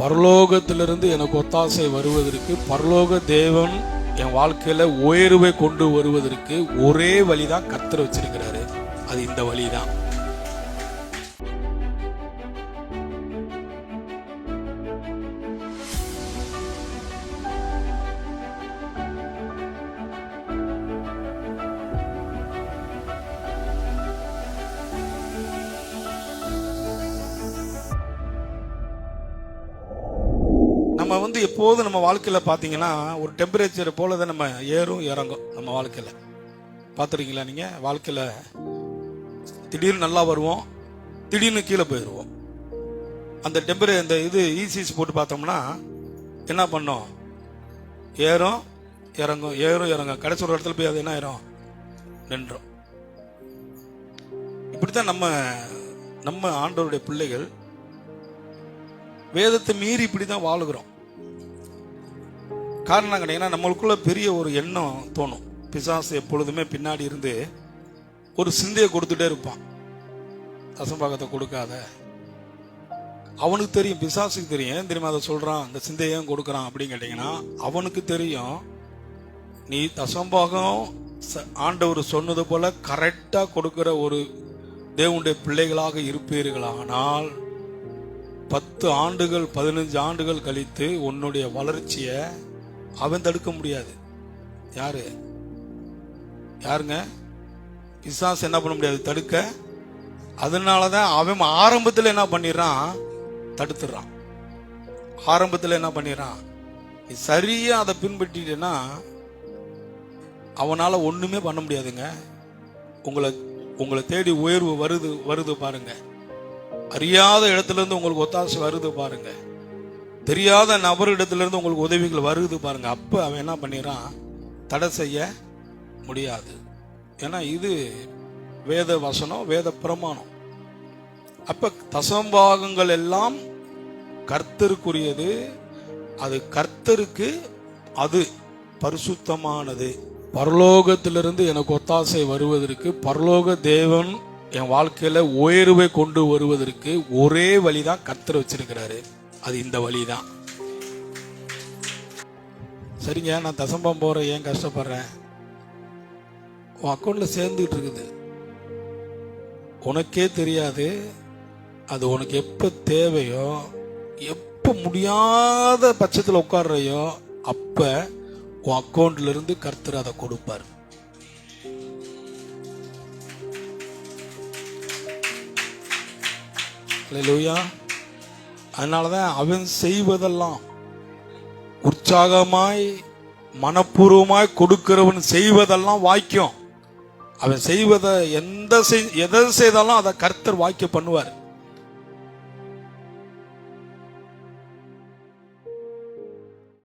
பரலோகத்திலிருந்து எனக்கு ஒத்தாசை வருவதற்கு, பரலோக தேவன் என் வாழ்க்கையில உயர்வை கொண்டு வருவதற்கு ஒரே வழிதான் கர்த்தர் வச்சிருக்கிறாரு. அது இந்த வழிதான். நம்ம எப்போதும் நம்ம வாழ்க்கையில் பார்த்தீங்கன்னா ஒரு டெம்பரேச்சர் போல தான் நம்ம ஏறும் இறங்கும். நம்ம வாழ்க்கையில் பார்த்துருக்கீங்களா? நீங்கள் வாழ்க்கையில் திடீர்னு நல்லா வருவோம், திடீர்னு கீழே போயிடுவோம். அந்த இந்த ஈசிஸ் போட்டு பார்த்தோம்னா என்ன பண்ணோம்? ஏறும் இறங்கும், ஏறும் இறங்கும். கடைசி ஒரு இடத்துல போய் அது என்ன ஆயிரும்? நின்றோம். இப்படித்தான் நம்ம ஆண்டவருடைய பிள்ளைகள் வேதத்தை மீறி இப்படிதான் வாழுகிறோம். காரணம் கிடையாது, நம்மளுக்குள்ள பெரிய ஒரு எண்ணம் தோணும். பிசாசு எப்பொழுதுமே பின்னாடி இருந்து ஒரு சிந்தையை கொடுத்துட்டே இருப்பான். தசம்பாகத்தை கொடுக்காத. அவனுக்கு தெரியும், பிசாசுக்கு தெரியும். ஏன் தெரியுமா அதை சொல்றான், அந்த சிந்தையை ஏன் கொடுக்கறான் அப்படின்னு கேட்டீங்கன்னா, அவனுக்கு தெரியும் நீ தசம்பாகம் ஆண்டவர் சொன்னது போல கரெக்டா கொடுக்கிற ஒரு தேவனுடைய பிள்ளைகளாக இருப்பீர்களானால் 10 ஆண்டுகள் 15 ஆண்டுகள் கழித்து உன்னுடைய வளர்ச்சியை அவன் தடுக்க முடியாது. யாருங்க? பிசாசு என்ன பண்ண முடியாது, தடுக்க. அதனாலதான் அவன் ஆரம்பத்தில் என்ன பண்ணிடுறான்? தடுத்துறான். ஆரம்பத்தில் என்ன பண்ணிடுறான்? நீ சரியா அதை பின்பற்றிட்டேன்னா அவனால ஒண்ணுமே பண்ண முடியாதுங்க. உங்களை தேடி உயர்வு வருது பாருங்க. அறியாத இடத்துல இருந்து உங்களுக்கு ஒத்தாசை வருது பாருங்க. தெரியாத நபரிடத்துல இருந்து உங்களுக்கு உதவிகள் வருது பாருங்க. அப்ப அவன் என்ன பண்ணிடுறான்? தடை செய்ய முடியாது. ஏன்னா இது வேத வசனம், வேத பிரமாணம். அப்ப தசம்பாகங்கள் எல்லாம் கர்த்தருக்குரியது. அது கர்த்தருக்கு, அது பரிசுத்தமானது. பரலோகத்திலிருந்து எனக்கு ஒத்தாசை வருவதற்கு, பரலோக தேவன் என் வாழ்க்கையில உயர்வை கொண்டு வருவதற்கு ஒரே வழிதான் கர்த்தர் வச்சிருக்கிறாரு. அது இந்த வழிதான். சரிங்க, நான் தசம்பம் போறேன், ஏன் கஷ்டப்படுறேன்? உன் அக்கௌண்ட்ல சேர்ந்துட்டு இருக்குது, உனக்கே தெரியாது. அது உனக்கு எப்ப தேவையோ, எப்ப முடியாத பட்சத்தில் உட்கார்றையோ, அப்ப உன் அக்கௌண்ட்ல இருந்து கர்த்தர் அதை கொடுப்பார். அல்லேலூயா. அதனாலதான் அவன் செய்வதெல்லாம் உற்சாகமாய் மனப்பூர்வமாய் கொடுக்கிறவன் செய்வதெல்லாம் வாய்க்கும். அவன் செய்வதை எதை செய்தாலும் அதை கர்த்தர் வாய்க்க பண்ணுவார்.